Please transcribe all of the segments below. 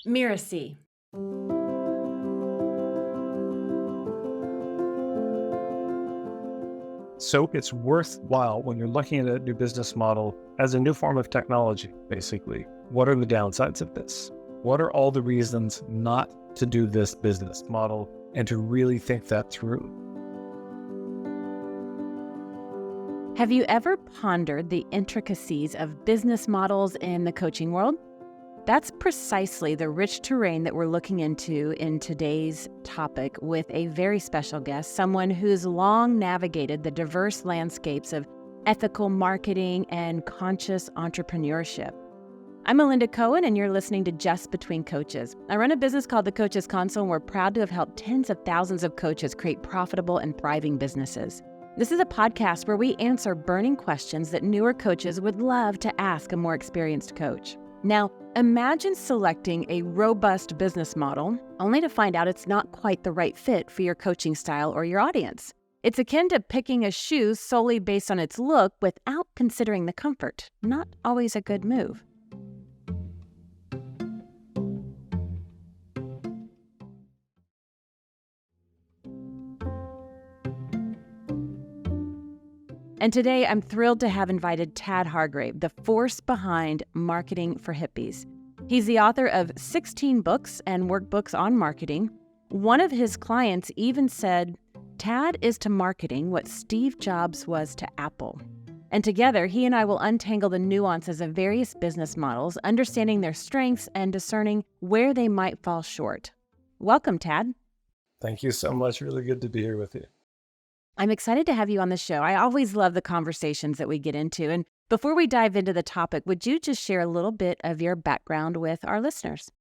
Mirasee. So it's worthwhile when you're looking at a new business model as a new form of technology, basically. What are the downsides of this? What are all the reasons not to do this business model and to really think that through? Have you ever pondered the intricacies of business models in the coaching world? That's precisely the rich terrain that we're looking into in today's topic with a very special guest, someone who's long navigated the diverse landscapes of ethical marketing and conscious entrepreneurship. I'm Melinda Cohan, and you're listening to Just Between Coaches. I run a business called The Coaches Console, and we're proud to have helped tens of thousands of coaches create profitable and thriving businesses. This is a podcast where we answer burning questions that newer coaches would love to ask a more experienced coach. Now, imagine selecting a robust business model only to find out it's not quite the right fit for your coaching style or your audience. It's akin to picking a shoe solely based on its look without considering the comfort. Not always a good move. And today, I'm thrilled to have invited Tad Hargave, the force behind Marketing for Hippies. He's the author of 16 books and workbooks on marketing. One of his clients even said, Tad is to marketing what Steve Jobs was to Apple. And together, he and I will untangle the nuances of various business models, understanding their strengths and discerning where they might fall short. Welcome, Tad. Thank you so much. Really good to be here with you. I'm excited to have you on the show. I always love the conversations that we get into. And before we dive into the topic, would you just share a little bit of your background with our listeners?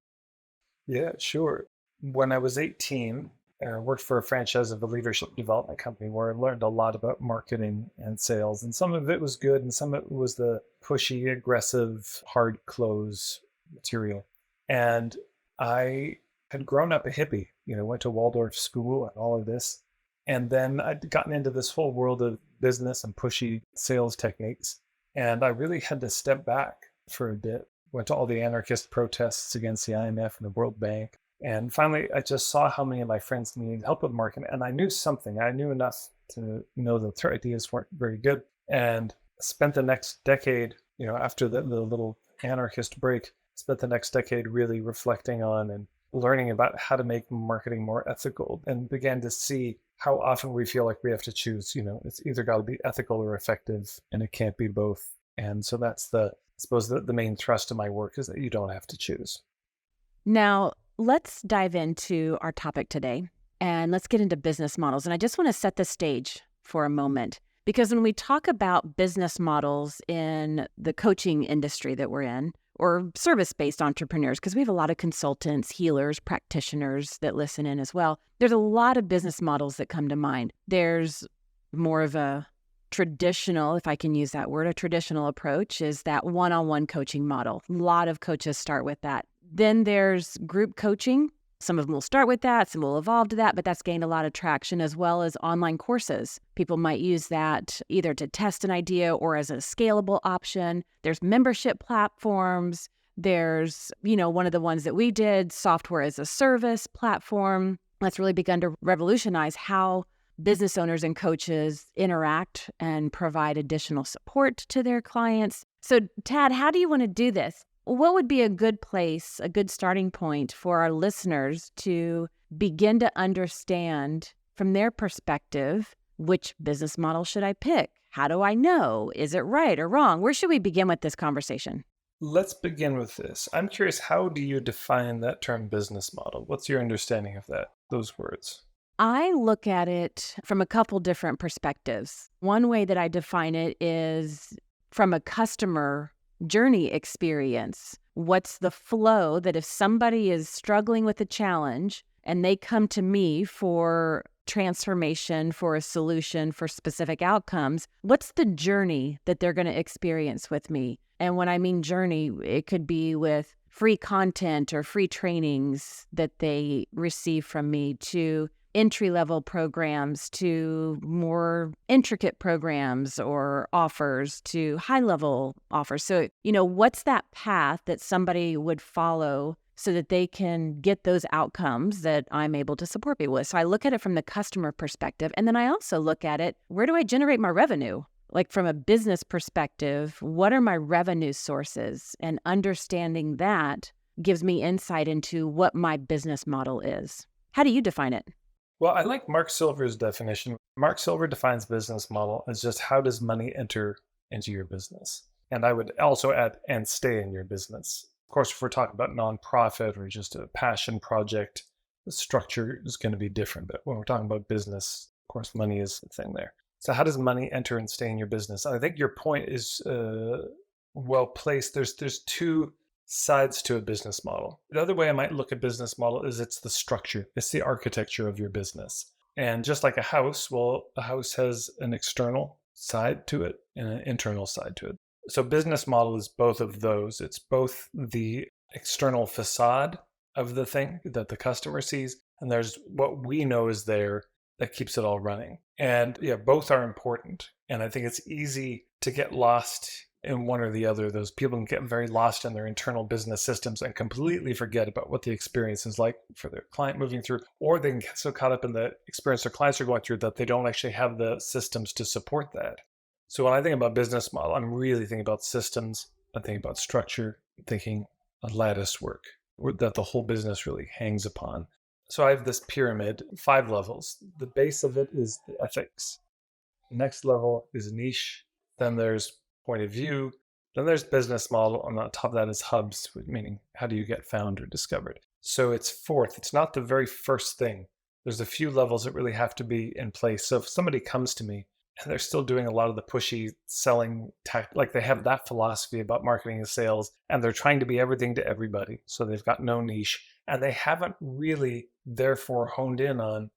Yeah, sure. When I was 18, I worked for a franchise of a leadership development company where I learned a lot about marketing and sales. And some of it was good, and some of it was the pushy, aggressive, hard close material. And I had grown up a hippie, went to Waldorf school and all of this. And then I'd gotten into this whole world of business and pushy sales techniques. And I really had to step back for a bit. Went to all the anarchist protests against the IMF and the World Bank. And finally, I just saw how many of my friends needed help with marketing. And I knew something. I knew enough to know that their ideas weren't very good. And spent the next decade, after the little anarchist break, spent the next decade really reflecting on and learning about how to make marketing more ethical, and began to see how often we feel like we have to choose. It's either got to be ethical or effective, and it can't be both. And so that's I suppose the main thrust of my work is that you don't have to choose. Now, let's dive into our topic today, and let's get into business models. And I just want to set the stage for a moment, because when we talk about business models in the coaching industry that we're in, or service-based entrepreneurs, because we have a lot of consultants, healers, practitioners that listen in as well. There's a lot of business models that come to mind. There's more of a traditional, if I can use that word, a traditional approach is that one-on-one coaching model. A lot of coaches start with that. Then there's group coaching. Some of them will start with that, some will evolve to that, but that's gained a lot of traction, as well as online courses. People might use that either to test an idea or as a scalable option. There's membership platforms. There's, one of the ones that we did, software as a service platform. That's really begun to revolutionize how business owners and coaches interact and provide additional support to their clients. So, Tad, how do you want to do this? What would be a good place, a good starting point for our listeners to begin to understand from their perspective, which business model should I pick? How do I know? Is it right or wrong? Where should we begin with this conversation? Let's begin with this. I'm curious, how do you define that term business model? What's your understanding of those words? I look at it from a couple different perspectives. One way that I define it is from a customer journey experience. What's the flow that if somebody is struggling with a challenge and they come to me for transformation, for a solution, for specific outcomes, what's the journey that they're going to experience with me? And when I mean journey, it could be with free content or free trainings that they receive from me, to entry-level programs to more intricate programs or offers to high-level offers. So, what's that path that somebody would follow so that they can get those outcomes that I'm able to support people with? So I look at it from the customer perspective. And then I also look at it, where do I generate my revenue? Like from a business perspective, what are my revenue sources? And understanding that gives me insight into what my business model is. How do you define it? Well, I like Mark Silver's definition. Mark Silver defines business model as just how does money enter into your business? And I would also add, and stay in your business. Of course, if we're talking about nonprofit or just a passion project, the structure is going to be different. But when we're talking about business, of course, money is the thing there. So how does money enter and stay in your business? I think your point is well placed. There's two sides to a business model. The other way I might look at business model is it's the structure. It's the architecture of your business. And just like a house, well, a house has an external side to it and an internal side to it. So business model is both of those. It's both the external facade of the thing that the customer sees, and there's what we know is there that keeps it all running. And yeah, both are important. And I think it's easy to get lost in one or the other. Those people can get very lost in their internal business systems and completely forget about what the experience is like for their client moving through, or they can get so caught up in the experience their clients are going through that they don't actually have the systems to support that. So when I think about business model, I'm really thinking about systems. I'm thinking about structure, thinking a lattice work that the whole business really hangs upon. So I have this pyramid, 5 levels. The base of it is the ethics. The next level is niche. Then there's point of view. Then there's business model. And on top of that is hubs, meaning how do you get found or discovered? So it's fourth. It's not the very first thing. There's a few levels that really have to be in place. So if somebody comes to me and they're still doing a lot of the pushy selling like they have that philosophy about marketing and sales, and they're trying to be everything to everybody. So they've got no niche, and they haven't really therefore honed in on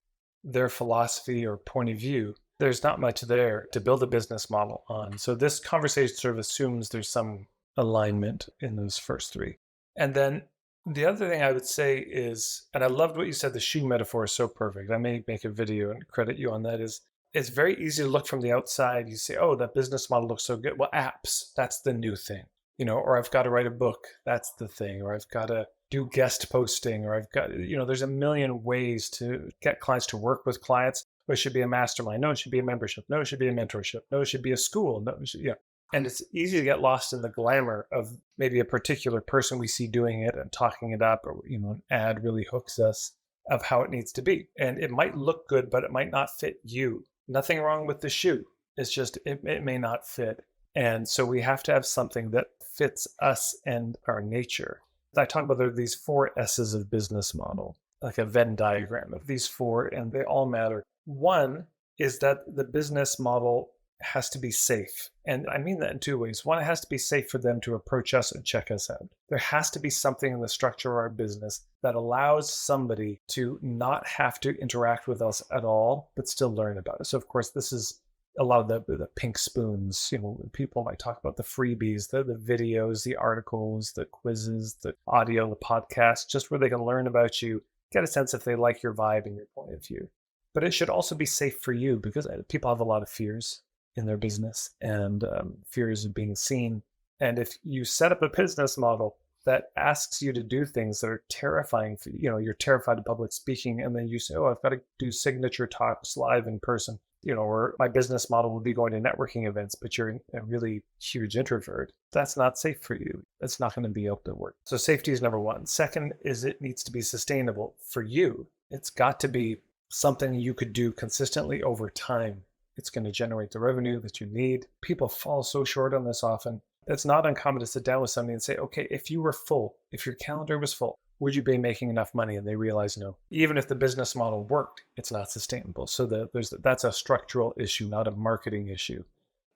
their philosophy or point of view. There's not much there to build a business model on. So this conversation sort of assumes there's some alignment in those first 3. And then the other thing I would say is, and I loved what you said, the shoe metaphor is so perfect. I may make a video and credit you on that, is it's very easy to look from the outside. You say, oh, that business model looks so good. Well, apps, that's the new thing, or I've got to write a book. That's the thing. Or I've got to do guest posting, or I've got, there's a million ways to get clients to work with clients. Or it should be a mastermind. No, it should be a membership. No, it should be a mentorship. No, it should be a school. No, it should, And it's easy to get lost in the glamour of maybe a particular person we see doing it and talking it up, or, an ad really hooks us of how it needs to be. And it might look good, but it might not fit you. Nothing wrong with the shoe. It's just, it may not fit. And so we have to have something that fits us and our nature. I talk about these 4 S's of business model, like a Venn diagram of these 4, and they all matter. One is that the business model has to be safe. And I mean that in 2 ways. One, it has to be safe for them to approach us and check us out. There has to be something in the structure of our business that allows somebody to not have to interact with us at all, but still learn about it. So of course, this is a lot of the pink spoons. People might talk about the freebies, the videos, the articles, the quizzes, the audio, the podcast, just where they can learn about you, get a sense if they like your vibe and your point of view. But it should also be safe for you, because people have a lot of fears in their business, and fears of being seen. And if you set up a business model that asks you to do things that are terrifying for you, you're terrified of public speaking, and then you say, oh, I've got to do signature talks live in person, or my business model will be going to networking events, but you're a really huge introvert. That's not safe for you. It's not going to be able to work. So safety is number 1. Second is it needs to be sustainable for you. It's got to be something you could do consistently over time. It's going to generate the revenue that you need. People fall so short on this often. It's not uncommon to sit down with somebody and say, okay, if you were full, if your calendar was full, would you be making enough money? And they realize no. Even if the business model worked, it's not sustainable. So that's a structural issue, not a marketing issue.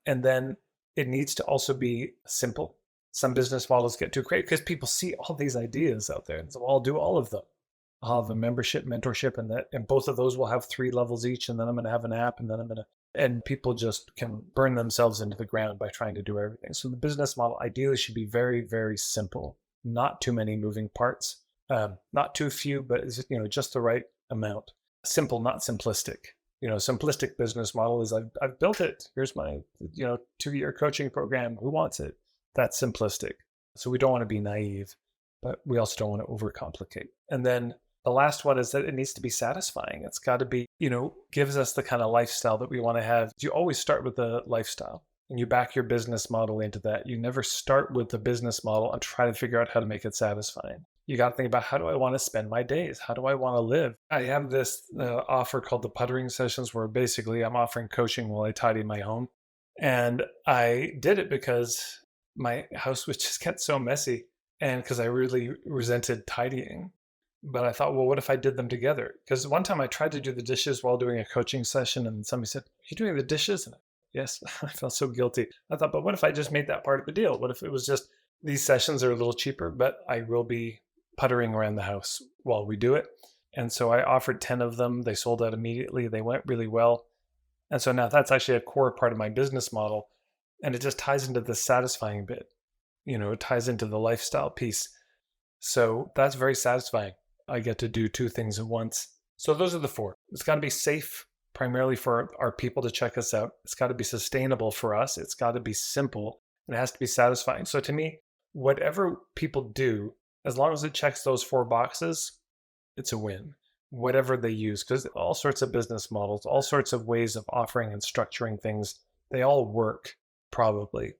And then it needs to also be simple. Some business models get too great because people see all these ideas out there. And so I'll do all of them. I'll have a membership, mentorship, and both of those will have 3 levels each. And then I'm going to have an app, and then and people just can burn themselves into the ground by trying to do everything. So the business model ideally should be very, very simple. Not too many moving parts, not too few, but just the right amount. simple, not simplistic. Simplistic business model is I've built it. Here's my 2-year coaching program. Who wants it? That's simplistic. So we don't want to be naive, but we also don't want to overcomplicate. And then the last one is that it needs to be satisfying. It's got to be, gives us the kind of lifestyle that we want to have. You always start with the lifestyle and you back your business model into that. You never start with the business model and try to figure out how to make it satisfying. You got to think about, how do I want to spend my days? How do I want to live? I have this offer called the puttering sessions, where basically I'm offering coaching while I tidy my home. And I did it because my house was just get so messy, and because I really resented tidying. But I thought, well, what if I did them together? Because one time I tried to do the dishes while doing a coaching session, and somebody said, "Are you doing the dishes?" And yes, I felt so guilty. I thought, but what if I just made that part of the deal? What if it was just, these sessions are a little cheaper, but I will be puttering around the house while we do it. And so I offered 10 of them. They sold out immediately. They went really well. And so now that's actually a core part of my business model. And it just ties into the satisfying bit. It ties into the lifestyle piece. So that's very satisfying. I get to do 2 things at once. So those are the 4. It's got to be safe, primarily for our people to check us out. It's got to be sustainable for us. It's got to be simple. And it has to be satisfying. So to me, whatever people do, as long as it checks those 4 boxes, it's a win. Whatever they use, because all sorts of business models, all sorts of ways of offering and structuring things, they all work probably,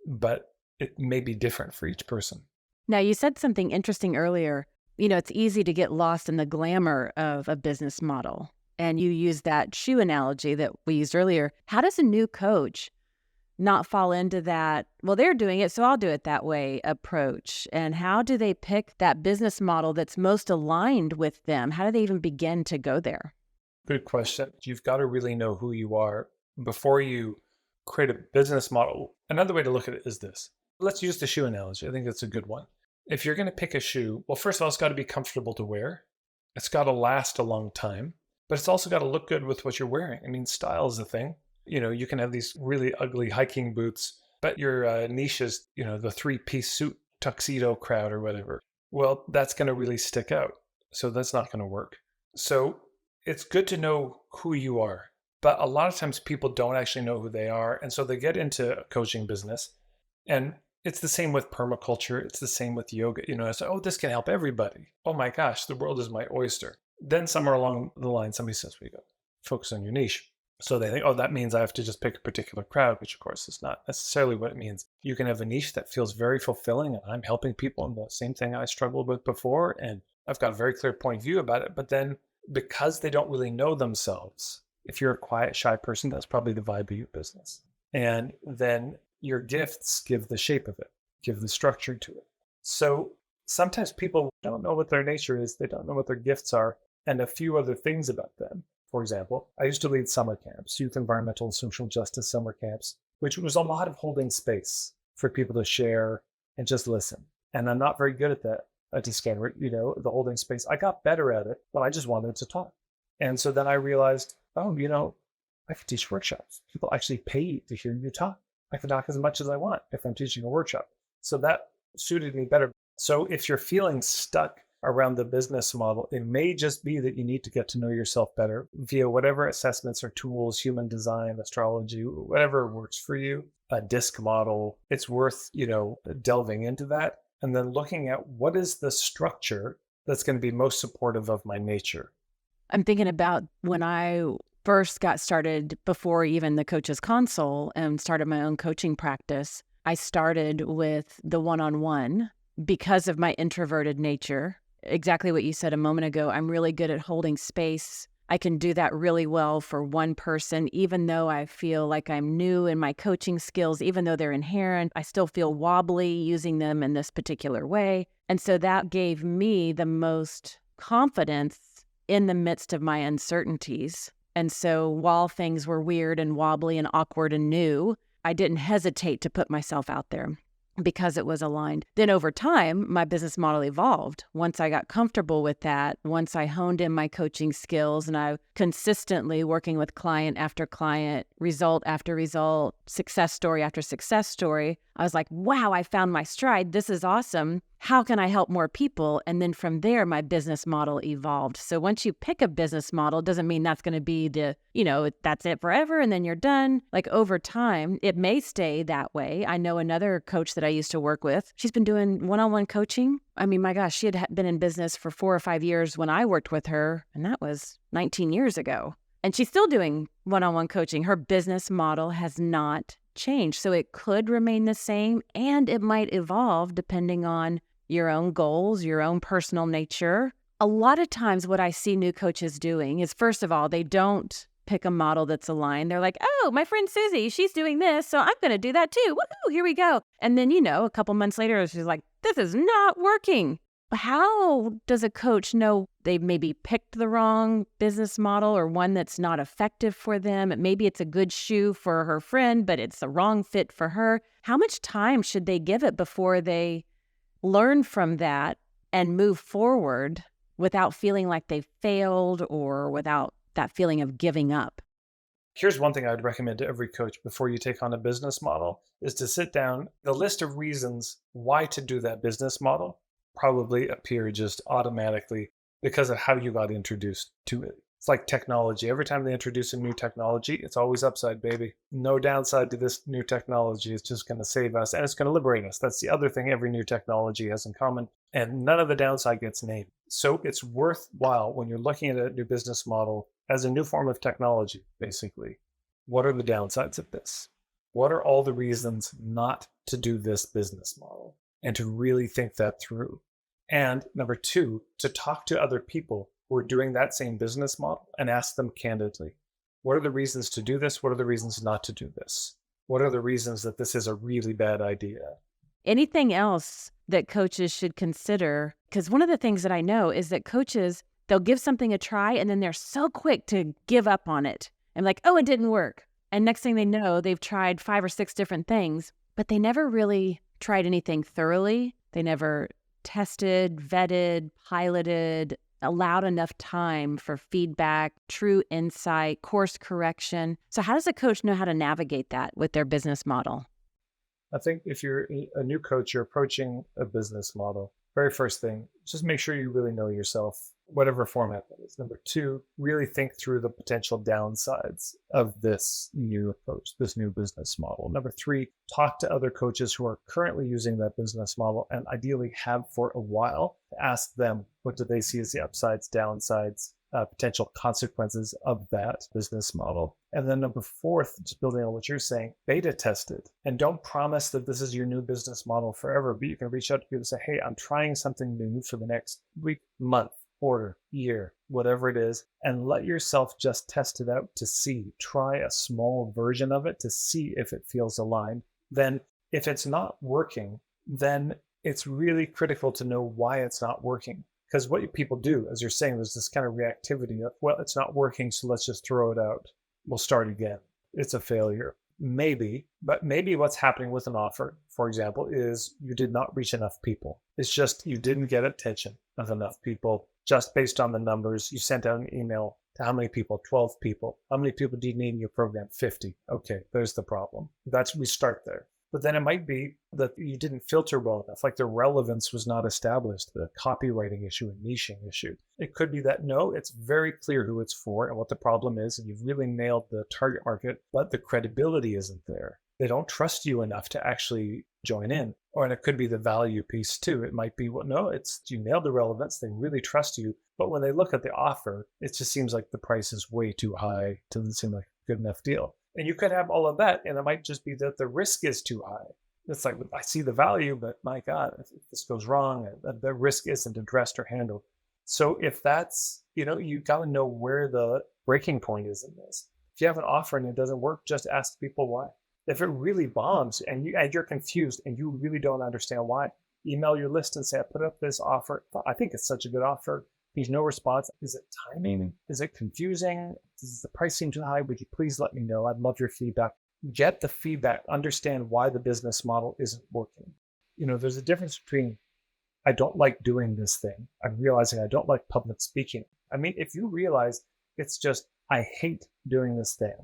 but it may be different for each person. Now, you said something interesting earlier. It's easy to get lost in the glamour of a business model. And you used that shoe analogy that we used earlier. How does a new coach not fall into that, well, they're doing it, so I'll do it that way approach? And how do they pick that business model that's most aligned with them? How do they even begin to go there? Good question. You've got to really know who you are before you create a business model. Another way to look at it is this. Let's use the shoe analogy. I think that's a good one. If you're going to pick a shoe, well, first of all, it's got to be comfortable to wear. It's got to last a long time, but it's also got to look good with what you're wearing. I mean, style is a thing. You can have these really ugly hiking boots, but your niche is, the 3-piece suit tuxedo crowd or whatever. Well, that's going to really stick out. So that's not going to work. So it's good to know who you are. But a lot of times people don't actually know who they are. And so they get into a coaching business. And it's the same with permaculture. It's the same with yoga. It's like, oh, this can help everybody. Oh my gosh, the world is my oyster. Then somewhere along the line, somebody says, well, you go focus on your niche. So they think, oh, that means I have to just pick a particular crowd, which of course is not necessarily what it means. You can have a niche that feels very fulfilling, and I'm helping people in the same thing I struggled with before, and I've got a very clear point of view about it. But then because they don't really know themselves, if you're a quiet, shy person, that's probably the vibe of your business. And then your gifts give the shape of it, give the structure to it. So sometimes people don't know what their nature is. They don't know what their gifts are, and a few other things about them. For example, I used to lead summer camps, youth environmental and social justice summer camps, which was a lot of holding space for people to share and just listen. And I'm not very good at that. I just the holding space. I got better at it, but I just wanted to talk. And so then I realized, I could teach workshops. People actually pay to hear you talk. I can talk as much as I want if I'm teaching a workshop. So that suited me better. So if you're feeling stuck around the business model, it may just be that you need to get to know yourself better via whatever assessments or tools, human design, astrology, whatever works for you, a disc model. It's worth, delving into that and then looking at what is the structure that's going to be most supportive of my nature. I'm thinking about when I first got started, before even the Coach's Console, and started my own coaching practice. I started with the one-on-one because of my introverted nature. Exactly what you said a moment ago. I'm really good at holding space. I can do that really well for one person, even though I feel like I'm new in my coaching skills, even though they're inherent, I still feel wobbly using them in this particular way. And so that gave me the most confidence in the midst of my uncertainties. And so while things were weird and wobbly and awkward and new, I didn't hesitate to put myself out there because it was aligned. Then over time, my business model evolved. Once I got comfortable with that, once I honed in my coaching skills and I consistently working with client after client, result after result, success story after success story, I was like, wow, I found my stride. This is awesome. how can I help more people? And then from there, my business model evolved. So once you pick a business model, doesn't mean that's going to be that's it forever and then you're done. Like over time, it may stay that way. I know another coach that I used to work with, she's been doing one-on-one coaching. I mean, my gosh, she had been in business for 4 or 5 years when I worked with her, and that was 19 years ago. And she's still doing one-on-one coaching. Her business model has not changed. So it could remain the same, and it might evolve depending on your own goals, your own personal nature. A lot of times what I see new coaches doing is, first of all, they don't pick a model that's aligned. They're like, oh, my friend Susie, she's doing this, so I'm going to do that too. Woohoo, here we go. And then, a couple months later, she's like, this is not working. How does a coach know they maybe picked the wrong business model or one that's not effective for them? Maybe it's a good shoe for her friend, but it's the wrong fit for her. How much time should they give it before they learn from that and move forward without feeling like they failed or without that feeling of giving up? Here's one thing I would recommend to every coach before you take on a business model is to sit down. The list of reasons why to do that business model probably appear just automatically because of how you got introduced to it. It's like technology. Every time they introduce a new technology, it's always upside, baby. No downside to this new technology. It's just going to save us and it's going to liberate us. That's the other thing every new technology has in common. And none of the downside gets named. So it's worthwhile when you're looking at a new business model as a new form of technology, basically. What are the downsides of this? What are all the reasons not to do this business model? And to really think that through. And number 2, to talk to other people who are doing that same business model and ask them candidly, what are the reasons to do this? What are the reasons not to do this? What are the reasons that this is a really bad idea? Anything else that coaches should consider? Because one of the things that I know is that coaches, they'll give something a try and then they're so quick to give up on it. And like, oh, it didn't work. And next thing they know, they've tried 5 or 6 different things, but they never really tried anything thoroughly. They never tested, vetted, piloted, allowed enough time for feedback, true insight, course correction. So how does a coach know how to navigate that with their business model? I think if you're a new coach, you're approaching a business model. Very first thing, just make sure you really know yourself, whatever format that is. Number 2, really think through the potential downsides of this new approach, this new business model. Number 3, talk to other coaches who are currently using that business model and ideally have for a while. Ask them, what do they see as the upsides, downsides, potential consequences of that business model. And then number 4, just building on what you're saying, beta test it. And don't promise that this is your new business model forever, but you can reach out to people and say, hey, I'm trying something new for the next week, month, quarter, year, whatever it is, and let yourself just test it out to see. Try a small version of it to see if it feels aligned. Then if it's not working, then it's really critical to know why it's not working. Because what people do, as you're saying, there's this kind of reactivity of, well, it's not working, so let's just throw it out. We'll start again. It's a failure. Maybe, but maybe what's happening with an offer, for example, is you did not reach enough people. It's just you didn't get attention of enough people just based on the numbers. You sent out an email to how many people? 12 people. How many people do you need in your program? 50. Okay, there's the problem. We start there. But then it might be that you didn't filter well enough, like the relevance was not established, the copywriting issue and niching issue. It could be that, no, it's very clear who it's for and what the problem is, and you've really nailed the target market, but the credibility isn't there. They don't trust you enough to actually join in. And it could be the value piece too. It might be, well, no, it's you nailed the relevance, they really trust you, but when they look at the offer, it just seems like the price is way too high. It doesn't seem like a good enough deal. And you could have all of that, and it might just be that the risk is too high. It's like, I see the value, but my God, if this goes wrong, the risk isn't addressed or handled. So if that's, you got to know where the breaking point is in this. If you have an offer and it doesn't work, just ask people why. If it really bombs and you're confused and you really don't understand why, email your list and say, I put up this offer. I think it's such a good offer. There's no response. Is it timing? Is it confusing? Does the price seem too high? Would you please let me know? I'd love your feedback. Get the feedback. Understand why the business model isn't working. There's a difference between, I don't like doing this thing. I'm realizing I don't like public speaking. I mean, if you realize it's just, I hate doing this thing,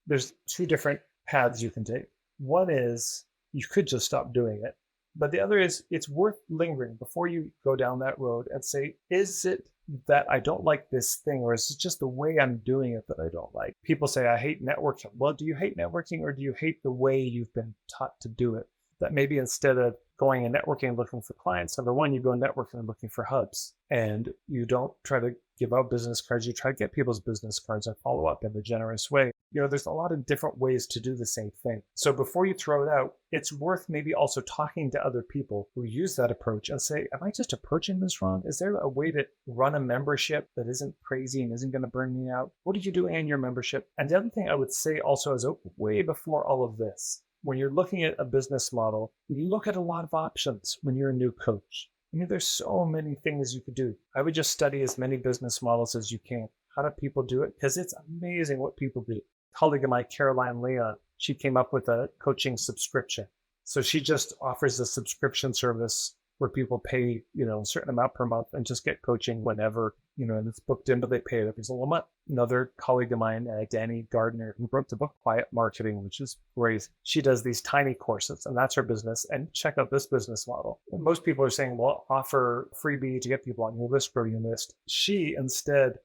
there's 2 different paths you can take. One is you could just stop doing it. But the other is it's worth lingering before you go down that road and say, is it that I don't like this thing, or is it just the way I'm doing it that I don't like? People say, I hate networking. Well, do you hate networking, or do you hate the way you've been taught to do it? That maybe instead of going and networking looking for clients, number one, you go networking and looking for hubs, and you don't try to give out business cards. You try to get people's business cards and follow up in a generous way. There's a lot of different ways to do the same thing. So before you throw it out, it's worth maybe also talking to other people who use that approach and say, am I just approaching this wrong? Is there a way to run a membership that isn't crazy and isn't going to burn me out? What are you doing in your membership? And the other thing I would say also is way before all of this, when you're looking at a business model, you look at a lot of options when you're a new coach. There's so many things you could do. I would just study as many business models as you can. How do people do it? Because it's amazing what people do. A colleague of mine, Caroline Leon, she came up with a coaching subscription. So she just offers a subscription service where people pay, a certain amount per month and just get coaching whenever, and it's booked in, but they pay it every single month. Another colleague of mine, Danny Gardner, who wrote the book Quiet Marketing, which is great. She does these tiny courses, and that's her business. And check out this business model. Most people are saying, well, offer freebie to get people on your list, grow your list. She instead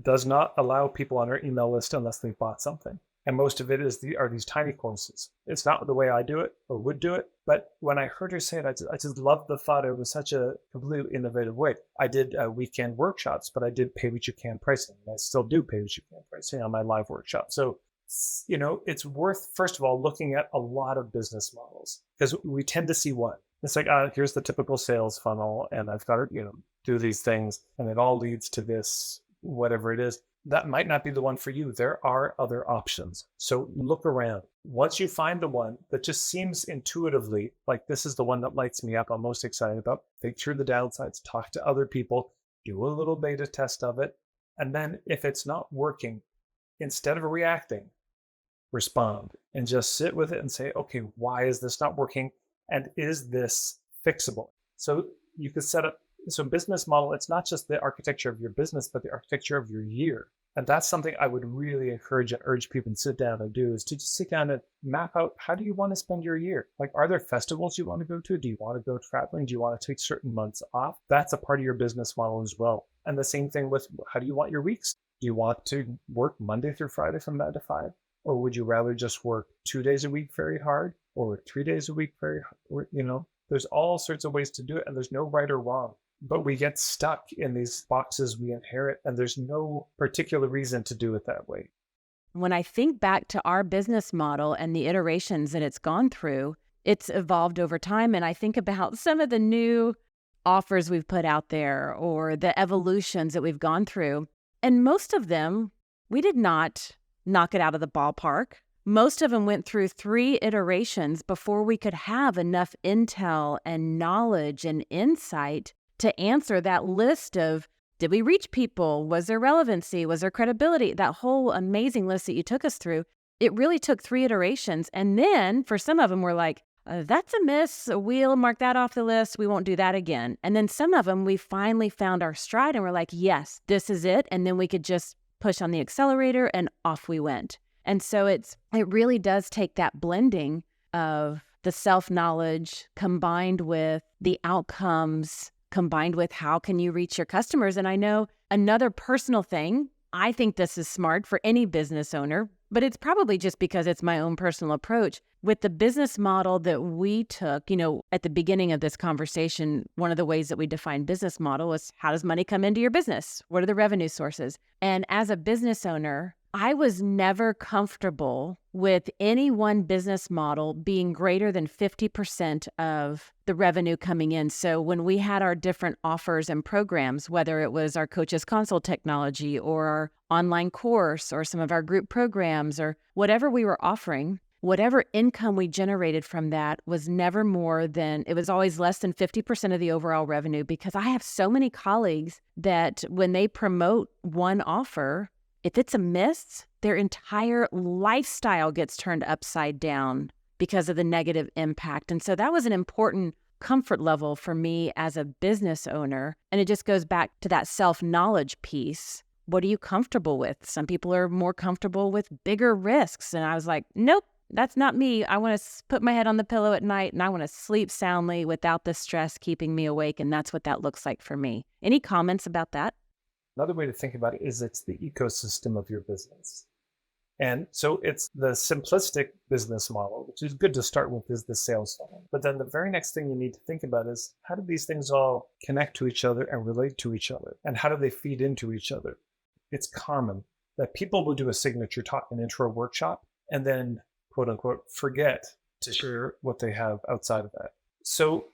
does not allow people on her email list unless they've bought something. And most of it are these tiny courses. It's not the way I do it or would do it. But when I heard her say it, I just loved the thought. It was such a completely innovative way. I did weekend workshops, but I did pay what you can pricing. And I still do pay what you can pricing on my live workshop. So, it's worth, first of all, looking at a lot of business models, because we tend to see one. It's like, here's the typical sales funnel, and I've got to, do these things, and it all leads to this, whatever it is. That might not be the one for you. There are other options. So look around. Once you find the one that just seems intuitively like this is the one that lights me up, I'm most excited about, think through the downsides, talk to other people, do a little beta test of it. And then if it's not working, instead of reacting, respond and just sit with it and say, okay, why is this not working? And is this fixable? So you could set up, so business model, it's not just the architecture of your business, but the architecture of your year. And that's something I would really encourage and urge people to sit down and do, is to just sit down and map out, how do you want to spend your year? Like, are there festivals you want to go to? Do you want to go traveling? Do you want to take certain months off? That's a part of your business model as well. And the same thing with, how do you want your weeks? Do you want to work Monday through Friday from 9 to 5? Or would you rather just work 2 days a week very hard, or 3 days a week very hard? There's all sorts of ways to do it, and there's no right or wrong. But we get stuck in these boxes we inherit, and there's no particular reason to do it that way. When I think back to our business model and the iterations that it's gone through, it's evolved over time. And I think about some of the new offers we've put out there, or the evolutions that we've gone through. And most of them, we did not knock it out of the ballpark. Most of them went through 3 iterations before we could have enough intel and knowledge and insight to answer that list of, did we reach people? Was there relevancy? Was there credibility? That whole amazing list that you took us through, it really took 3 iterations. And then for some of them, we're like, that's a miss. We'll mark that off the list. We won't do that again. And then some of them, we finally found our stride and we're like, yes, this is it. And then we could just push on the accelerator and off we went. And so it really does take that blending of the self-knowledge combined with the outcomes, combined with how can you reach your customers. And I know another personal thing, I think this is smart for any business owner, but it's probably just because it's my own personal approach. With the business model that we took, at the beginning of this conversation, one of the ways that we define business model is, how does money come into your business? What are the revenue sources? And as a business owner, I was never comfortable with any one business model being greater than 50% of the revenue coming in. So when we had our different offers and programs, whether it was our Coaches Console technology or our online course or some of our group programs or whatever we were offering, whatever income we generated from that was never more than, it was always less than 50% of the overall revenue, because I have so many colleagues that when they promote one offer, if it's a miss, their entire lifestyle gets turned upside down because of the negative impact. And so that was an important comfort level for me as a business owner. And it just goes back to that self-knowledge piece. What are you comfortable with? Some people are more comfortable with bigger risks. And I was like, nope, That's not me. I want to put my head on the pillow at night and I want to sleep soundly without the stress keeping me awake. And that's what that looks like for me. Any comments about that? Another way to think about it is it's the ecosystem of your business. And so it's the simplistic business model, which is good to start with, is the sales funnel. But then the very next thing you need to think about is, how do these things all connect to each other and relate to each other? And how do they feed into each other? It's common that people will do a signature talk, an intro workshop, and then, quote unquote, forget to share what they have outside of that. So,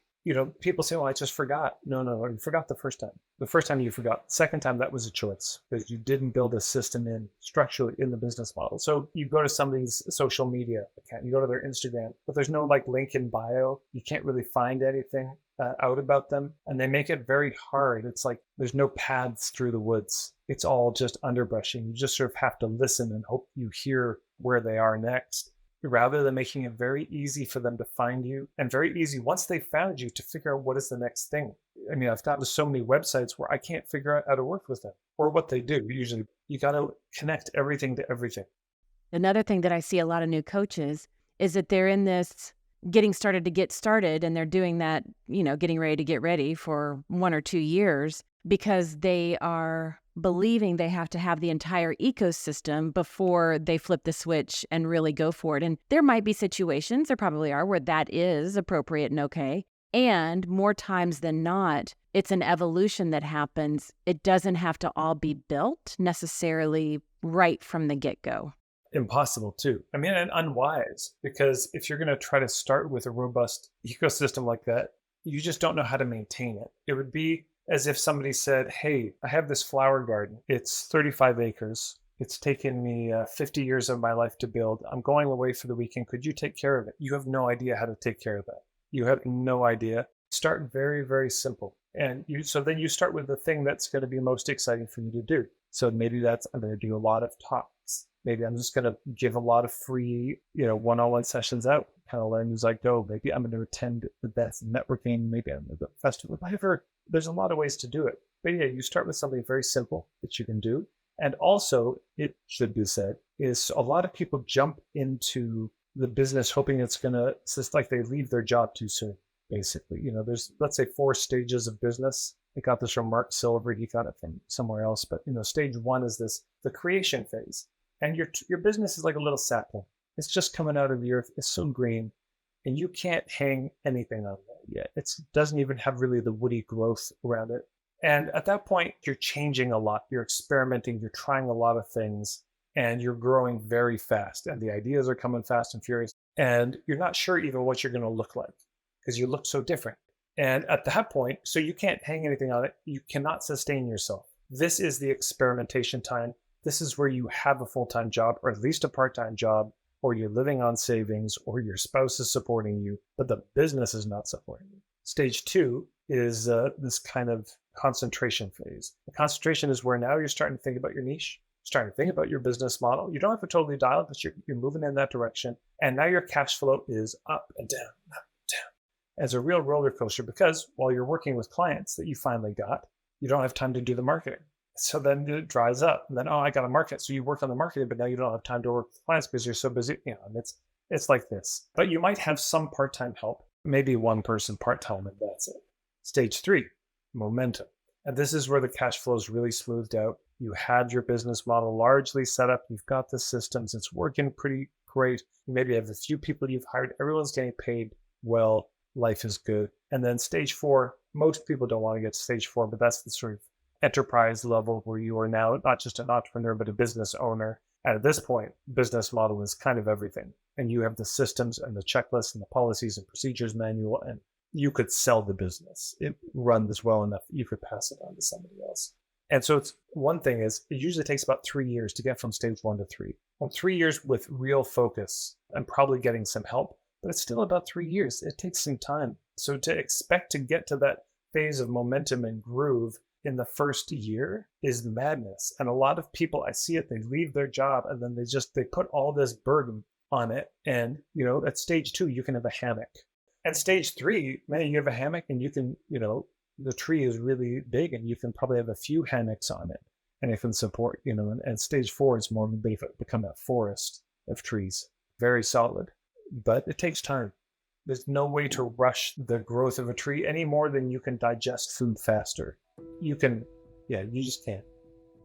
people say, well, I just forgot. No, you forgot the first time. The first time you forgot. The second time, that was a choice because you didn't build a system in structurally in the business model. So you go to somebody's social media account, you go to their Instagram, but there's no link in bio. You can't really find anything out about them. And they make it very hard. It's like there's no paths through the woods. It's all just underbrushing. You just sort of have to listen and hope you hear where they are next, rather than making it very easy for them to find you and very easy once they found you to figure out what is the next thing. I mean, I've gotten to so many websites where I can't figure out how to work with them or what they do. Usually you got to connect everything to everything. Another thing that I see a lot of new coaches is that they're in this getting started to get started, and they're doing that, getting ready to get ready for 1 or 2 years because they are believing they have to have the entire ecosystem before they flip the switch and really go for it. And there might be situations, there probably are, where that is appropriate and okay. And more times than not, it's an evolution that happens. It doesn't have to all be built necessarily right from the get-go. Impossible too. I mean, and unwise, because if you're going to try to start with a robust ecosystem like that, you just don't know how to maintain it. It would be as if somebody said, hey, I have this flower garden. It's 35 acres. It's taken me 50 years of my life to build. I'm going away for the weekend. Could you take care of it? You have no idea how to take care of that. You have no idea. Start very, very simple. And then you start with the thing that's going to be most exciting for you to do. So maybe that's, I'm going to do a lot of talks. Maybe I'm just going to give a lot of free, one-on-one sessions out, kind of learn as I go. Maybe I'm going to attend the best networking. Maybe I'm going to the festival. Whatever. There's a lot of ways to do it. But yeah, you start with something very simple that you can do. And also, it should be said, is a lot of people jump into the business hoping it's going to, it's just like they leave their job too soon, basically. There's, let's say, 4 stages of business. I got this from Mark Silver. He got it from somewhere else. But, stage 1 is the creation phase. And your business is like a little sapling. It's just coming out of the earth. It's so green. And you can't hang anything on that yet. It doesn't even have really the woody growth around it. And at that point, you're changing a lot. You're experimenting. You're trying a lot of things. And you're growing very fast. And the ideas are coming fast and furious. And you're not sure even what you're going to look like because you look so different. And at that point, so you can't hang anything on it. You cannot sustain yourself. This is the experimentation time. This is where you have a full-time job or at least a part-time job, or you're living on savings, or your spouse is supporting you, but the business is not supporting you. Stage 2 is this kind of concentration phase. The concentration is where now you're starting to think about your niche, starting to think about your business model. You don't have to totally dial it, but you're moving in that direction. And now your cash flow is up and down, up and down, as a real roller coaster, because while you're working with clients that you finally got, you don't have time to do the marketing. So then it dries up. And then, I got to market. So you work on the marketing, but now you don't have time to work with clients because you're so busy. And it's like this. But you might have some part-time help, maybe one person part-time, and that's it. Stage 3, momentum. And this is where the cash flow is really smoothed out. You had your business model largely set up. You've got the systems. It's working pretty great. You maybe have a few people you've hired. Everyone's getting paid well. Life is good. And then stage 4, most people don't want to get to stage 4, but that's the sort of enterprise level where you are now not just an entrepreneur, but a business owner. And at this point, business model is kind of everything. And you have the systems and the checklists and the policies and procedures manual, and you could sell the business. It runs well enough. You could pass it on to somebody else. And so it's one thing is it usually takes about 3 years to get from stage 1 to 3. Well, 3 years with real focus and probably getting some help, but it's still about 3 years. It takes some time. So to expect to get to that phase of momentum and groove in the first year is madness. And a lot of people, I see it, they leave their job and then they put all this burden on it. And, at stage 2, you can have a hammock. At stage 3, man, you have a hammock and you can, the tree is really big and you can probably have a few hammocks on it and it can support, and stage 4 is more become a forest of trees. very solid, but it takes time. There's no way to rush the growth of a tree any more than you can digest food faster. You just can't.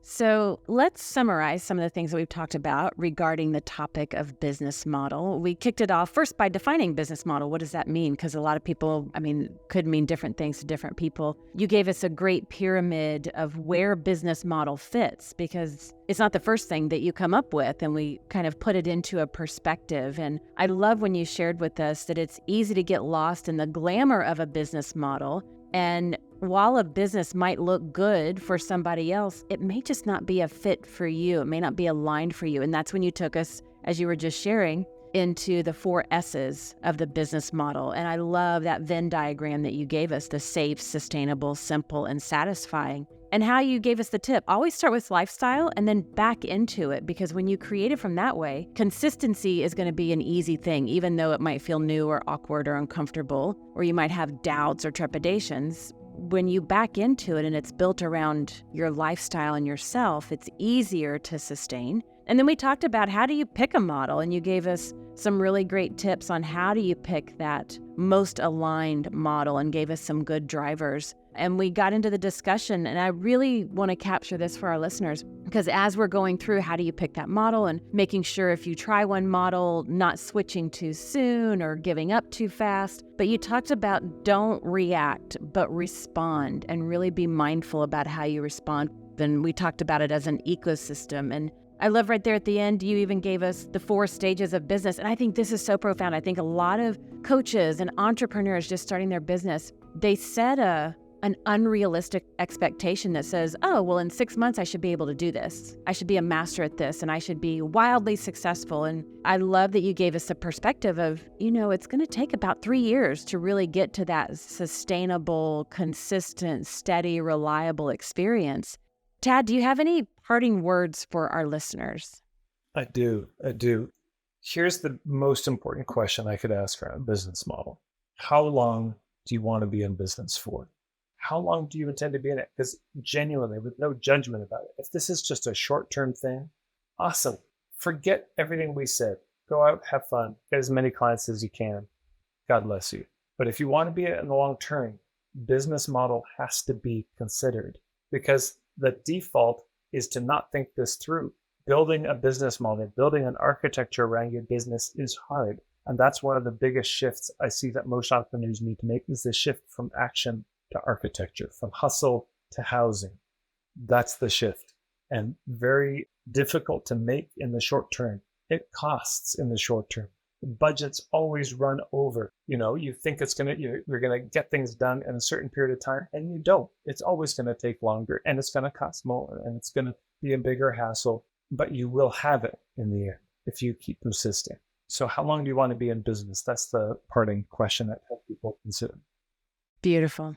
So let's summarize some of the things that we've talked about regarding the topic of business model. We kicked it off first by defining business model. What does that mean? Because a lot of people, could mean different things to different people. You gave us a great pyramid of where business model fits, because it's not the first thing that you come up with, and we kind of put it into a perspective. And I love when you shared with us that it's easy to get lost in the glamour of a business model. And while a business might look good for somebody else, it may just not be a fit for you. It may not be aligned for you. And that's when you took us, as you were just sharing, into the 4 S's of the business model. And I love that Venn diagram that you gave us, the safe, sustainable, simple, and satisfying. And how you gave us the tip, always start with lifestyle and then back into it, because when you create it from that way, consistency is going to be an easy thing, even though it might feel new or awkward or uncomfortable, or you might have doubts or trepidations. When you back into it and it's built around your lifestyle and yourself, it's easier to sustain. And then we talked about how do you pick a model, and you gave us some really great tips on how do you pick that most aligned model and gave us some good drivers. And we got into the discussion, and I really want to capture this for our listeners, because as we're going through how do you pick that model and making sure if you try one model, not switching too soon or giving up too fast. But you talked about don't react, but respond, and really be mindful about how you respond. Then we talked about it as an ecosystem. And I love right there at the end, you even gave us the 4 stages of business. And I think this is so profound. I think a lot of coaches and entrepreneurs just starting their business, they set an unrealistic expectation that says, oh, well, in 6 months, I should be able to do this. I should be a master at this, and I should be wildly successful. And I love that you gave us a perspective of, it's going to take about 3 years to really get to that sustainable, consistent, steady, reliable experience. Tad, do you have any parting words for our listeners? I do. Here's the most important question I could ask around a business model. How long do you want to be in business for? How long do you intend to be in it? Because genuinely, with no judgment about it, if this is just a short-term thing, awesome. Forget everything we said. Go out, have fun, get as many clients as you can. God bless you. But if you want to be in the long term, business model has to be considered, because the default is to not think this through. Building a business model, building an architecture around your business is hard. And that's one of the biggest shifts I see that most entrepreneurs need to make, is the shift from action to architecture, from hustle to housing. That's the shift, and very difficult to make in the short term. It costs in the short term. The budgets always run over. You think you're going to get things done in a certain period of time, and you don't. It's always going to take longer, and it's going to cost more, and it's going to be a bigger hassle, but you will have it in the end if you keep persisting. So how long do you want to be in business? That's the parting question that people consider. Beautiful.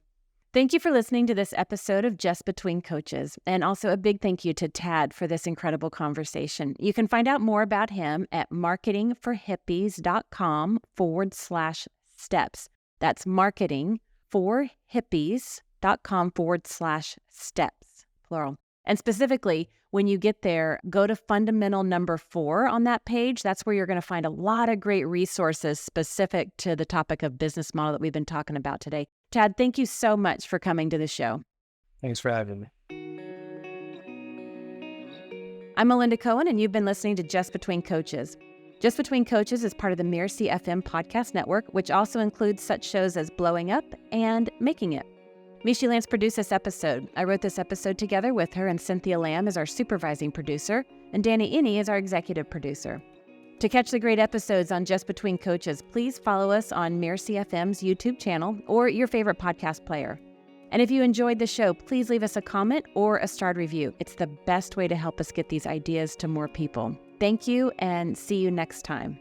Thank you for listening to this episode of Just Between Coaches, and also a big thank you to Tad for this incredible conversation. You can find out more about him at marketingforhippies.com/steps. That's marketingforhippies.com/steps, plural. And specifically, when you get there, go to fundamental number 4 on that page. That's where you're going to find a lot of great resources specific to the topic of business model that we've been talking about today. Tad, thank you so much for coming to the show. Thanks for having me. I'm Melinda Cohan, and you've been listening to Just Between Coaches. Just Between Coaches is part of the Mirasee FM podcast network, which also includes such shows as Blowing Up and Making It. Michi Lantz produced this episode. I wrote this episode together with her, and Cynthia Lamb is our supervising producer, and Danny Inney is our executive producer. To catch the great episodes on Just Between Coaches, please follow us on Mirasee FM's YouTube channel or your favorite podcast player. And if you enjoyed the show, please leave us a comment or a starred review. It's the best way to help us get these ideas to more people. Thank you, and see you next time.